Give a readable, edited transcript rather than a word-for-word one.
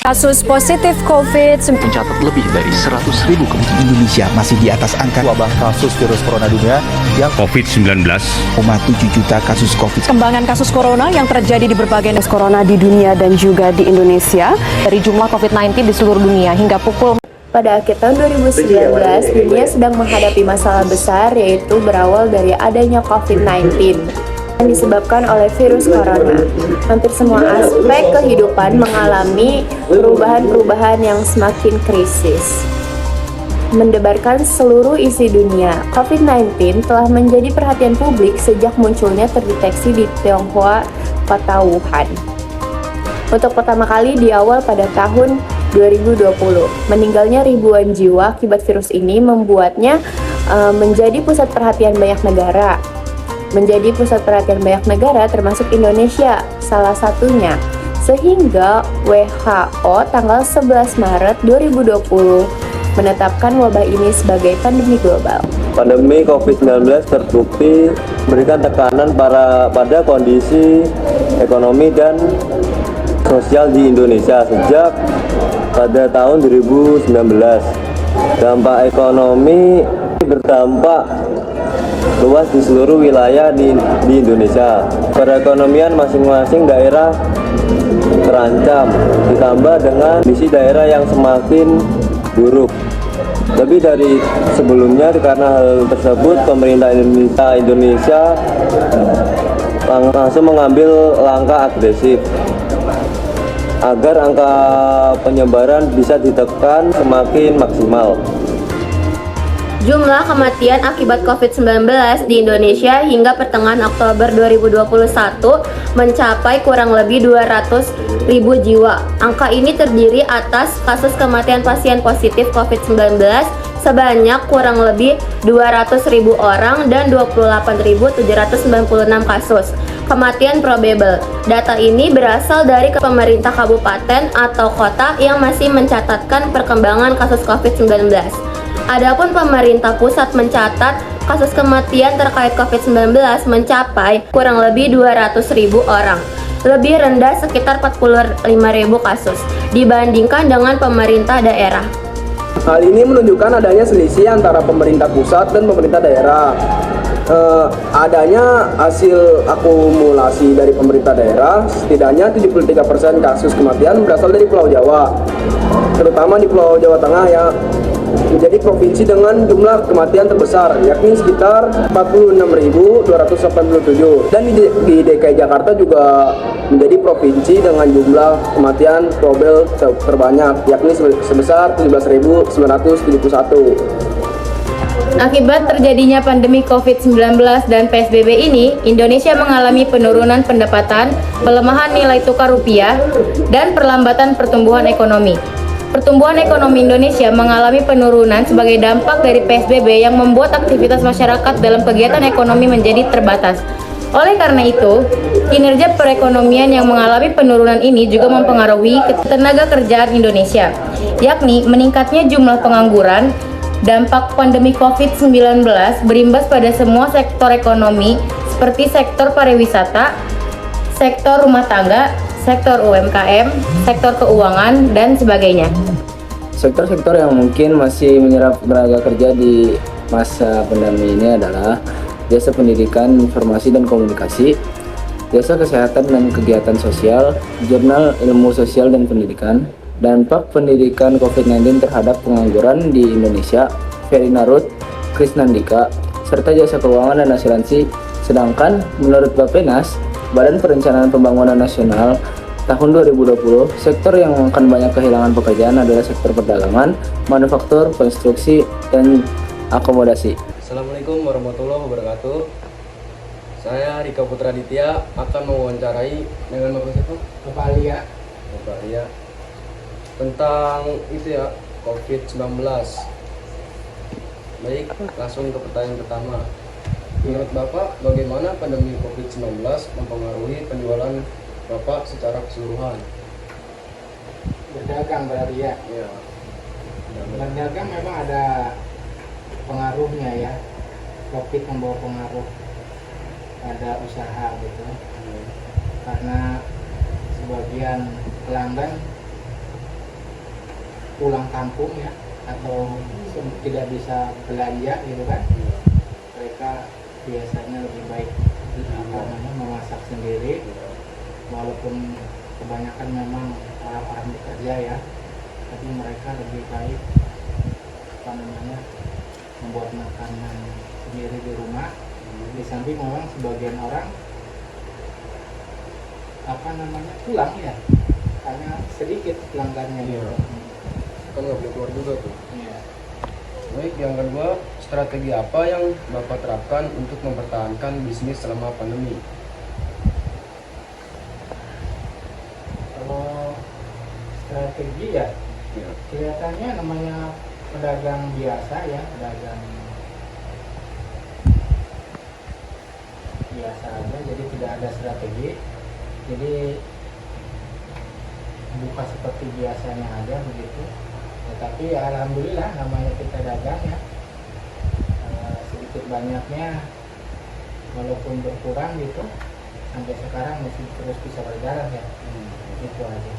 Kasus positif COVID mencatat lebih dari 100.000 kematian. Indonesia masih di atas angka wabah kasus virus corona dunia yang COVID-19. 7 juta kasus COVID. Kembangan kasus corona yang terjadi di berbagai kasus corona di dunia dan juga di Indonesia. Dari jumlah COVID-19 di seluruh dunia hingga pukul. Pada akhir tahun 2019, dunia sedang menghadapi masalah besar, yaitu berawal dari adanya COVID-19 yang disebabkan oleh virus corona. Hampir semua aspek kehidupan mengalami perubahan-perubahan yang semakin krisis. Mendebarkan seluruh isi dunia, COVID-19 telah menjadi perhatian publik sejak munculnya terdeteksi di Tionghoa, kota Wuhan. Untuk pertama kali di awal pada tahun 2020, meninggalnya ribuan jiwa akibat virus ini membuatnya menjadi pusat perhatian banyak negara. Menjadi pusat perhatian banyak negara termasuk Indonesia salah satunya. Sehingga WHO tanggal 11 Maret 2020 menetapkan wabah ini sebagai pandemi global. Pandemi COVID-19 terbukti memberikan tekanan pada kondisi ekonomi dan sosial di Indonesia sejak pada tahun 2019. Dampak ekonomi berdampak luas di seluruh wilayah di Indonesia. Perekonomian masing-masing daerah terancam, ditambah dengan kondisi daerah yang semakin buruk. Lebih dari sebelumnya, karena hal tersebut pemerintah Indonesia langsung mengambil langkah agresif agar angka penyebaran bisa ditekan semakin maksimal. Jumlah kematian akibat COVID-19 di Indonesia hingga pertengahan Oktober 2021 mencapai kurang lebih 200.000 jiwa. Angka ini terdiri atas kasus kematian pasien positif COVID-19 sebanyak kurang lebih 200.000 orang dan 28.796 kasus kematian probable. Data ini berasal dari pemerintah kabupaten atau kota yang masih mencatatkan perkembangan kasus COVID-19. Adapun pemerintah pusat mencatat kasus kematian terkait COVID-19 mencapai kurang lebih 200.000 orang, lebih rendah sekitar 45.000 kasus dibandingkan dengan pemerintah daerah. Hal ini menunjukkan adanya selisih antara pemerintah pusat dan pemerintah daerah. Adanya hasil akumulasi dari pemerintah daerah, setidaknya 73% kasus kematian berasal dari Pulau Jawa, terutama di Pulau Jawa Tengah yang menjadi provinsi dengan jumlah kematian terbesar, yakni sekitar 46.287. Dan di DKI Jakarta juga menjadi provinsi dengan jumlah kematian probable terbanyak, yakni sebesar 17.971. Akibat terjadinya pandemi COVID-19 dan PSBB ini, Indonesia mengalami penurunan pendapatan, pelemahan nilai tukar rupiah, dan perlambatan pertumbuhan ekonomi. Pertumbuhan ekonomi Indonesia mengalami penurunan sebagai dampak dari PSBB yang membuat aktivitas masyarakat dalam kegiatan ekonomi menjadi terbatas. Oleh karena itu, kinerja perekonomian yang mengalami penurunan ini juga mempengaruhi tenaga kerjaan Indonesia, yakni meningkatnya jumlah pengangguran. Dampak pandemi COVID-19 berimbas pada semua sektor ekonomi seperti sektor pariwisata, sektor rumah tangga, sektor UMKM, sektor keuangan, dan sebagainya. Sektor-sektor yang mungkin masih menyerap tenaga kerja di masa pandemi ini adalah jasa pendidikan, informasi dan komunikasi, jasa kesehatan dan kegiatan sosial, jurnal ilmu sosial dan pendidikan. Dampak pendidikan COVID-19 terhadap pengangguran di Indonesia, Ferina Ruth, Krisnandika, serta jasa keuangan dan asuransi. Sedangkan menurut Bappenas, Badan Perencanaan Pembangunan Nasional, tahun 2020, sektor yang akan banyak kehilangan pekerjaan adalah sektor perdagangan, manufaktur, konstruksi, dan akomodasi. Assalamualaikum warahmatullahi wabarakatuh. Saya Rika Putra Ditya akan mewawancarai dengan Bapak siapa? Bapak Alia. Tentang itu ya, COVID-19. Baik, langsung ke pertanyaan pertama. Menurut Bapak, bagaimana pandemi COVID-19 mempengaruhi penjualan Bapak secara keseluruhan? Berdagang berarti ya? Iya. Berdagang memang ada pengaruhnya ya. COVID membawa pengaruh pada usaha gitu. Karena sebagian pelanggan pulang kampung ya, atau tidak bisa belanja gitu kan, mereka biasanya lebih baik memasak sendiri, walaupun kebanyakan memang orang-orang bekerja ya, tapi mereka lebih baik membuat makanan sendiri di rumah. Di samping memang sebagian orang pulang ya, karena sedikit pelanggannya gitu. Kan nggak boleh keluar juga tuh. Iya. Baik, yang kedua, strategi apa yang Bapak terapkan untuk mempertahankan bisnis selama pandemi? Kalau strategi ya, kelihatannya namanya pedagang biasa ya, pedagang biasa aja, jadi tidak ada strategi, jadi buka seperti biasanya aja begitu. Tetapi ya alhamdulillah namanya kita dagang ya, sedikit banyaknya walaupun berkurang gitu, sampai sekarang masih terus bisa berjalan ya, itu aja.